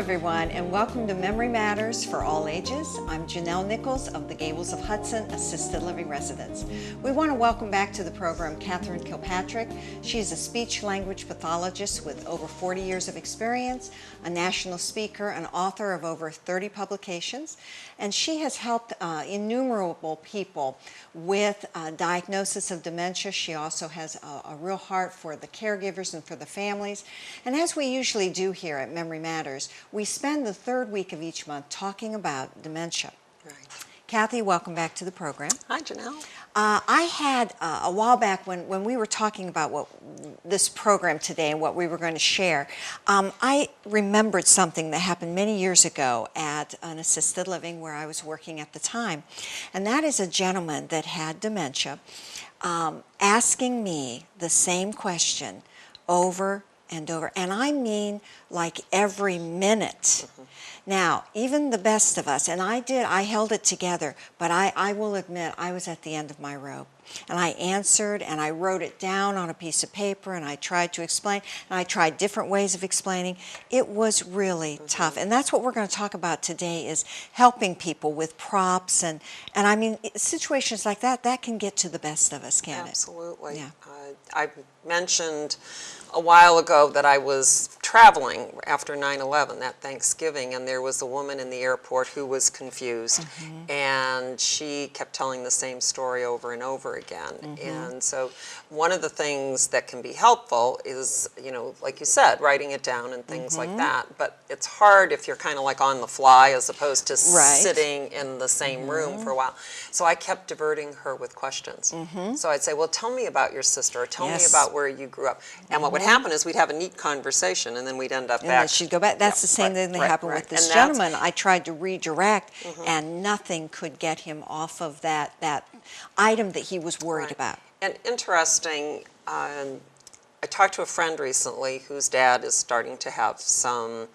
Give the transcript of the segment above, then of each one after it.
everyone, and welcome to Memory Matters for All Ages. I'm Janelle Nichols of the Gables of Hudson Assisted Living Residence. We want to welcome back to the program Catherine Kilpatrick. She is a speech-language pathologist with over 40 years of experience, a national speaker, an author of over 30 publications, and she has helped innumerable people with diagnosis of dementia. She also has a real heart for the caregivers and for the families. And as we usually do here at Memory Matters, we spend the third week of each month talking about dementia. Right. Kathy, welcome back to the program. Hi, Janelle. I had a while back when we were talking about this program today and what we were going to share, I remembered something that happened many years ago at an assisted living where I was working at the time. And that is a gentleman that had dementia asking me the same question over and over, and I mean like every minute. Mm-hmm. Now, even the best of us, and I held it together, but I will admit I was at the end of my rope. And I answered, and I wrote it down on a piece of paper, and I tried to explain, and I tried different ways of explaining. It was really tough, and that's what we're going to talk about today, is helping people with props, and I mean, situations like that can get to the best of us, can't it? Absolutely. Yeah. I mentioned a while ago that I was traveling after 9/11, that Thanksgiving, and there was a woman in the airport who was confused, and she kept telling the same story over and over again. And so one of the things that can be helpful is, like you said, writing it down and things like that. But it's hard if you're kind of like on the fly as opposed to sitting in the same room for a while. So I kept diverting her with questions. So I'd say, well, tell me about your sister, or tell me about where you grew up. And what would happen is we'd have a neat conversation, and then we'd end up back. And she'd go back. That's the same thing that happened with this gentleman. I tried to redirect, and nothing could get him off of that item that he was worried about. And interesting, I talked to a friend recently whose dad is starting to have some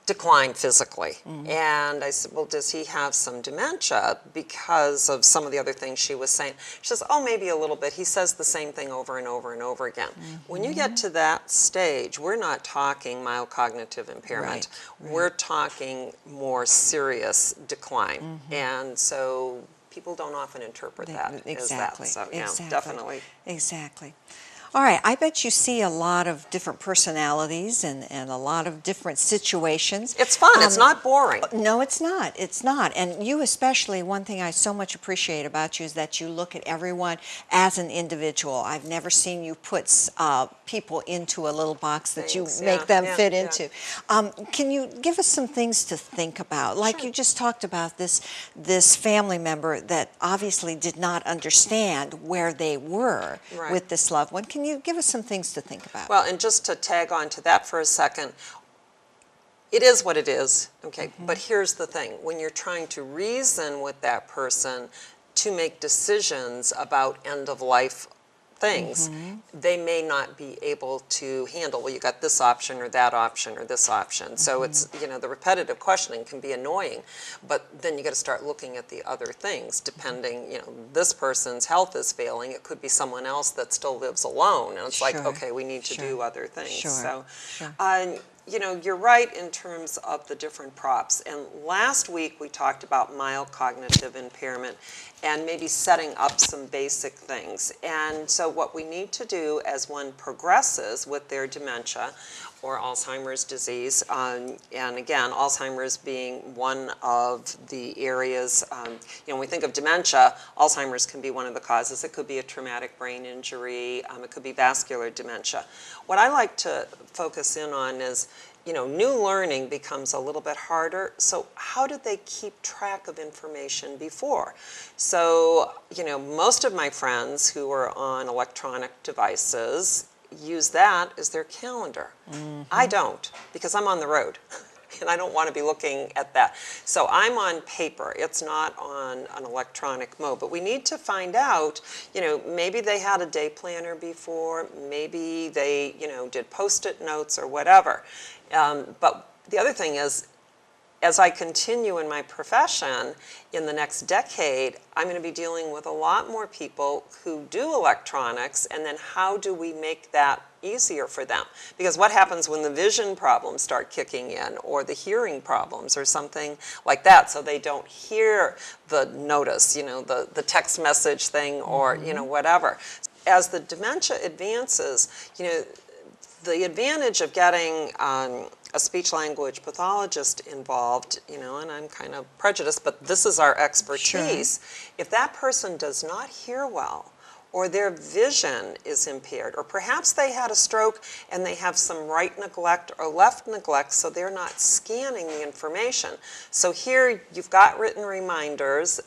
decline physically. And I said, well, does he have some dementia because of some of the other things she was saying? She says, oh, maybe a little bit. He says the same thing over and over and over again. When you get to that stage, we're not talking mild cognitive impairment. We're talking more serious decline. And so people don't often interpret that as that. So, yeah, definitely. Exactly. All right, I bet you see a lot of different personalities and a lot of different situations. It's fun. It's not boring. No, it's not. It's not. And you especially, one thing I so much appreciate about you is that you look at everyone as an individual. I've never seen you put people into a little box that you make them fit into. Can you give us some things to think about? Like you just talked about this family member that obviously did not understand where they were with this loved one. Can you give us some things to think about? Well, and just to tag on to that for a second, it is what it is, okay? But here's the thing. When you're trying to reason with that person to make decisions about end-of-life things, they may not be able to handle, well, you got this option or that option or this option. So it's, the repetitive questioning can be annoying, but then you got to start looking at the other things depending, this person's health is failing. It could be someone else that still lives alone. And it's like, okay, we need to do other things. So, you're right in terms of the different props. And last week we talked about mild cognitive impairment and maybe setting up some basic things. And so what we need to do as one progresses with their dementia or Alzheimer's disease, and again, Alzheimer's being one of the areas, when we think of dementia, Alzheimer's can be one of the causes. It could be a traumatic brain injury, it could be vascular dementia. What I like to focus in on is, new learning becomes a little bit harder. So how did they keep track of information before? So, most of my friends who are on electronic devices use that as their calendar. I don't, because I'm on the road. And I don't want to be looking at that. So I'm on paper. It's not on an electronic mode. But we need to find out, maybe they had a day planner before. Maybe they, did Post-it notes or whatever. But the other thing is, as I continue in my profession in the next decade, I'm going to be dealing with a lot more people who do electronics, and then how do we make that easier for them? Because what happens when the vision problems start kicking in, or the hearing problems, or something like that, so they don't hear the notice, the text message thing, or whatever. As the dementia advances, the advantage of getting a speech-language pathologist involved, and I'm kind of prejudiced, but this is our expertise. Sure. If that person does not hear well, or their vision is impaired, or perhaps they had a stroke and they have some right neglect or left neglect, so they're not scanning the information. So here you've got written reminders,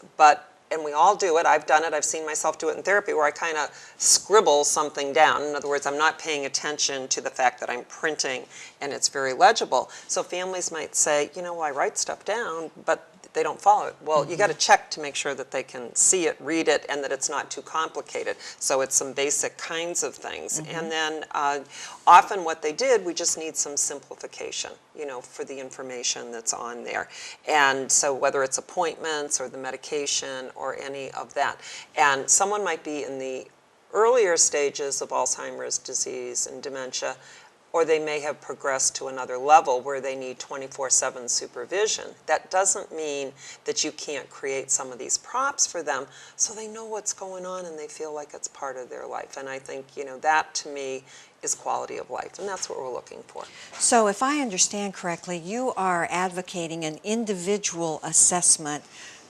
and we all do it. I've done it. I've seen myself do it in therapy, where I kind of scribble something down. In other words, I'm not paying attention to the fact that I'm printing and it's very legible. So families might say, well, I write stuff down, but they don't follow it. Well, you got to check to make sure that they can see it, read it, and that it's not too complicated. So it's some basic kinds of things. And then often what they did, we just need some simplification, for the information that's on there. And so whether it's appointments or the medication or any of that. And someone might be in the earlier stages of Alzheimer's disease and dementia, or they may have progressed to another level where they need 24/7 supervision. That doesn't mean that you can't create some of these props for them so they know what's going on and they feel like it's part of their life. And I think, that to me is quality of life, and that's what we're looking for. So if I understand correctly, you are advocating an individual assessment,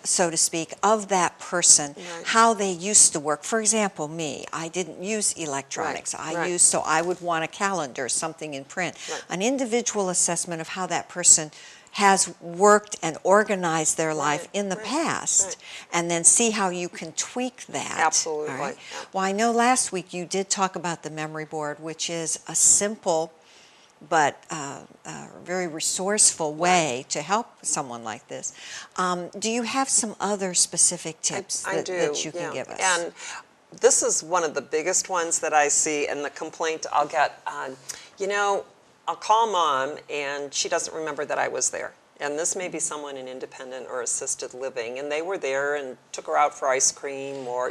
so to speak, of that person, Right. how they used to work. For example, me, I didn't use electronics. Right. So I would want a calendar, something in print. Right. An individual assessment of how that person has worked and organized their life in the past, right. and then see how you can tweak that. Absolutely. All right? Yeah. Well, I know last week you did talk about the memory board, which is a simple but very resourceful way to help someone like this. Do you have some other specific tips that you can give us? And this is one of the biggest ones that I see, and the complaint I'll get, I'll call Mom and she doesn't remember that I was there. And this may be someone in independent or assisted living, and they were there and took her out for ice cream or,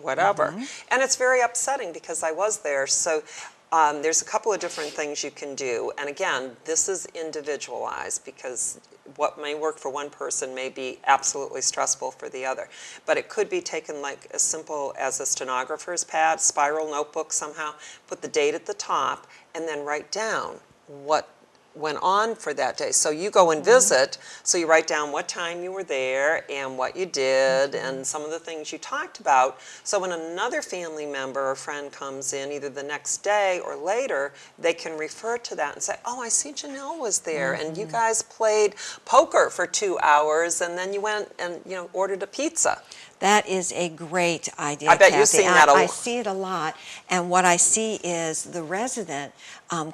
whatever. And it's very upsetting because I was there. So there's a couple of different things you can do. And again, this is individualized, because what may work for one person may be absolutely stressful for the other. But it could be taken like as simple as a stenographer's pad, spiral notebook somehow, put the date at the top, and then write down what went on for that day. So you go and visit, so you write down what time you were there and what you did and some of the things you talked about. So when another family member or friend comes in, either the next day or later, they can refer to that and say, oh, I see Janelle was there and you guys played poker for 2 hours and then you went and ordered a pizza. That is a great idea, I bet Kathy. you've seen that a lot. I see it a lot, and what I see is the resident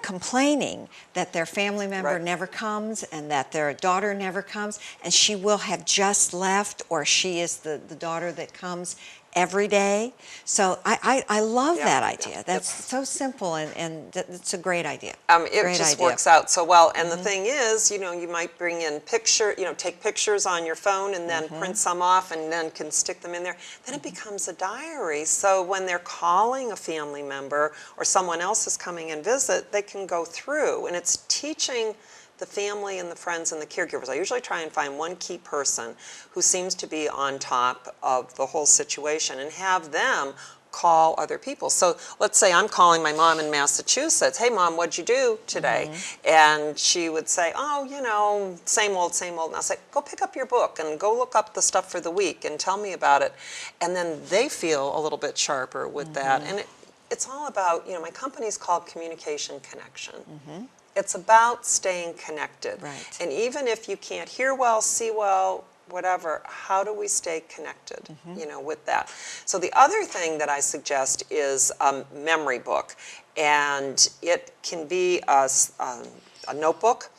complaining that their family member never comes and that their daughter never comes, and she will have just left, or she is the daughter that comes every day. So I love that idea. That's so simple, and it's a great idea. It just works out so well. And the thing is, you might bring in take pictures on your phone and then print some off and then can stick them in there. Then it becomes a diary. So when they're calling a family member or someone else is coming and visit, they can go through. And it's teaching the family and the friends and the caregivers. I usually try and find one key person who seems to be on top of the whole situation and have them call other people. So let's say I'm calling my mom in Massachusetts. Hey, Mom, what'd you do today? And she would say, oh, same old, same old. And I'll say, go pick up your book and go look up the stuff for the week and tell me about it. And then they feel a little bit sharper with that. And it's all about, my company's called Communication Connection. It's about staying connected. Right. And even if you can't hear well, see well, whatever, how do we stay connected, with that? So the other thing that I suggest is a memory book. And it can be a notebook,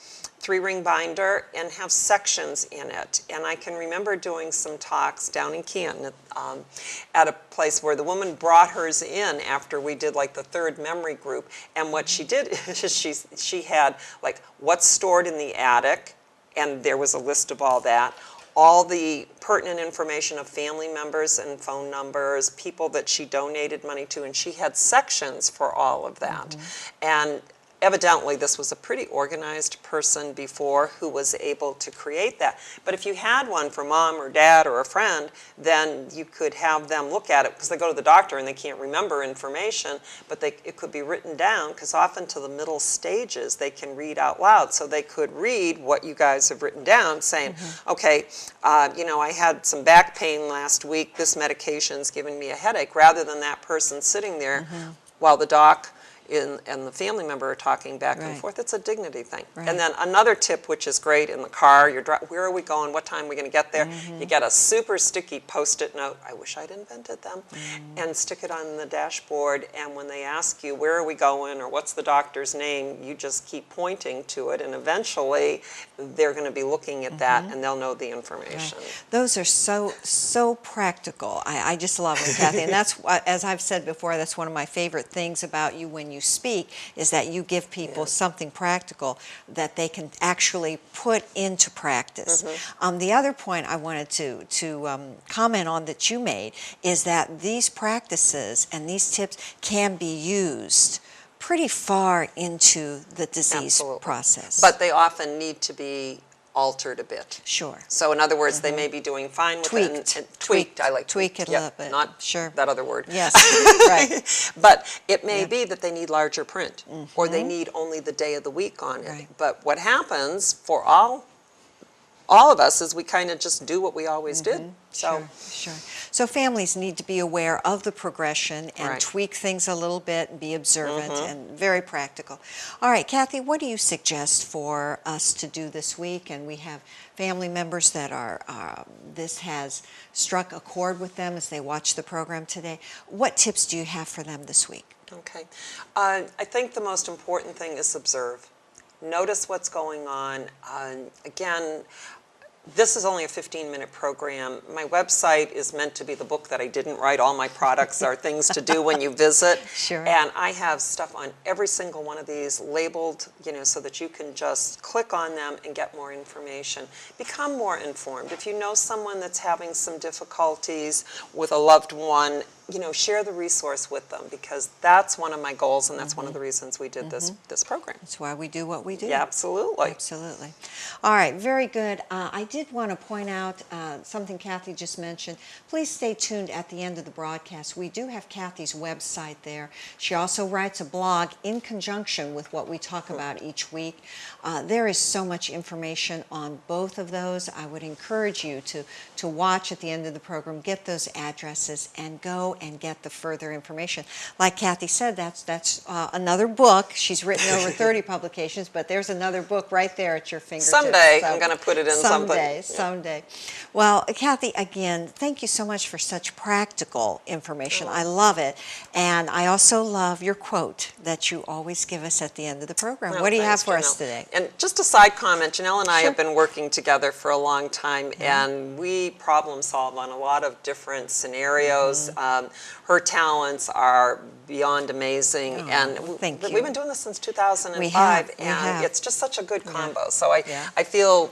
3-ring binder, and have sections in it. And I can remember doing some talks down in Canton at a place where the woman brought hers in after we did like the 3rd memory group. And what she did is she had like what's stored in the attic and there was a list of all that. All the pertinent information of family members and phone numbers, people that she donated money to, and she had sections for all of that. And evidently this was a pretty organized person before who was able to create that. But if you had one for mom or dad or a friend, then you could have them look at it, because they go to the doctor and they can't remember information, but it could be written down, because often to the middle stages they can read out loud. So they could read what you guys have written down, saying, okay, you know, I had some back pain last week, this medication's giving me a headache, rather than that person sitting there while the doc and the family member are talking back and forth. It's a dignity thing. And then another tip, which is great in the car, where are we going, what time are we going to get there? You get a super sticky Post-it note, I wish I'd invented them, and stick it on the dashboard, and when they ask you, where are we going, or what's the doctor's name, you just keep pointing to it, and eventually they're going to be looking at that, and they'll know the information. Those are so practical. I just love them, Kathy, and that's, as I've said before, that's one of my favorite things about you when you speak, is that you give people something practical that they can actually put into practice. The other point I wanted to comment on that you made is that these practices and these tips can be used pretty far into the disease process. But they often need to be altered a bit. Sure. So in other words, they may be doing fine with it. And tweaked. I like tweak it a little bit. Not that other word. Yes, right. But it may be that they need larger print, or they need only the day of the week on it. But what happens for all of us is we kind of just do what we always did. So Sure. So families need to be aware of the progression and tweak things a little bit and be observant and very practical. All right, Kathy, what do you suggest for us to do this week? And we have family members that are, this has struck a chord with them as they watch the program today. What tips do you have for them this week? Okay. I think the most important thing is observe. Notice what's going on. Again, this is only a 15-minute program. My website is meant to be the book that I didn't write. All my products are things to do when you visit. Sure. And I have stuff on every single one of these labeled, you know, so that you can just click on them and get more information. Become more informed. If you know someone that's having some difficulties with a loved one, you know, share the resource with them, because that's one of my goals, and that's one of the reasons we did this program. That's why we do what we do. Yeah, absolutely. Absolutely. All right, very good. I did want to point out something Kathy just mentioned. Please stay tuned at the end of the broadcast. We do have Kathy's website there. She also writes a blog in conjunction with what we talk about each week. There is so much information on both of those. I would encourage you to watch at the end of the program, get those addresses, and go and get the further information. Like Kathy said, that's another book. She's written over 30 publications, but there's another book right there at your fingertips. Someday I'm going to put it in something. Someday. Well, Kathy, again, thank you so much for such practical information. I love it. And I also love your quote that you always give us at the end of the program. What do you have for us today? And just a side comment, Janelle and I have been working together for a long time, and we problem solve on a lot of different scenarios. Her talents are beyond amazing, and we've been doing this since 2005, and it's just such a good combo. So I feel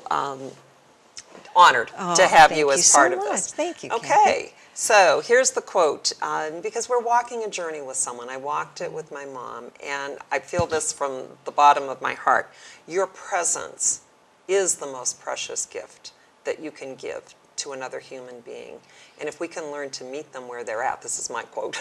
honored to have you as part of this. Thank you. Okay, so here's the quote, because we're walking a journey with someone. I walked it with my mom, and I feel this from the bottom of my heart. Your presence is the most precious gift that you can give to another human being. And if we can learn to meet them where they're at, this is my quote,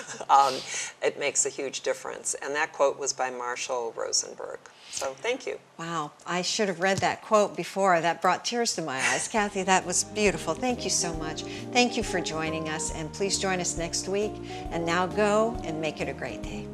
it makes a huge difference. And that quote was by Marshall Rosenberg. So thank you. Wow, I should have read that quote before. That brought tears to my eyes. Kathy, that was beautiful. Thank you so much. Thank you for joining us, and please join us next week. And now go and make it a great day.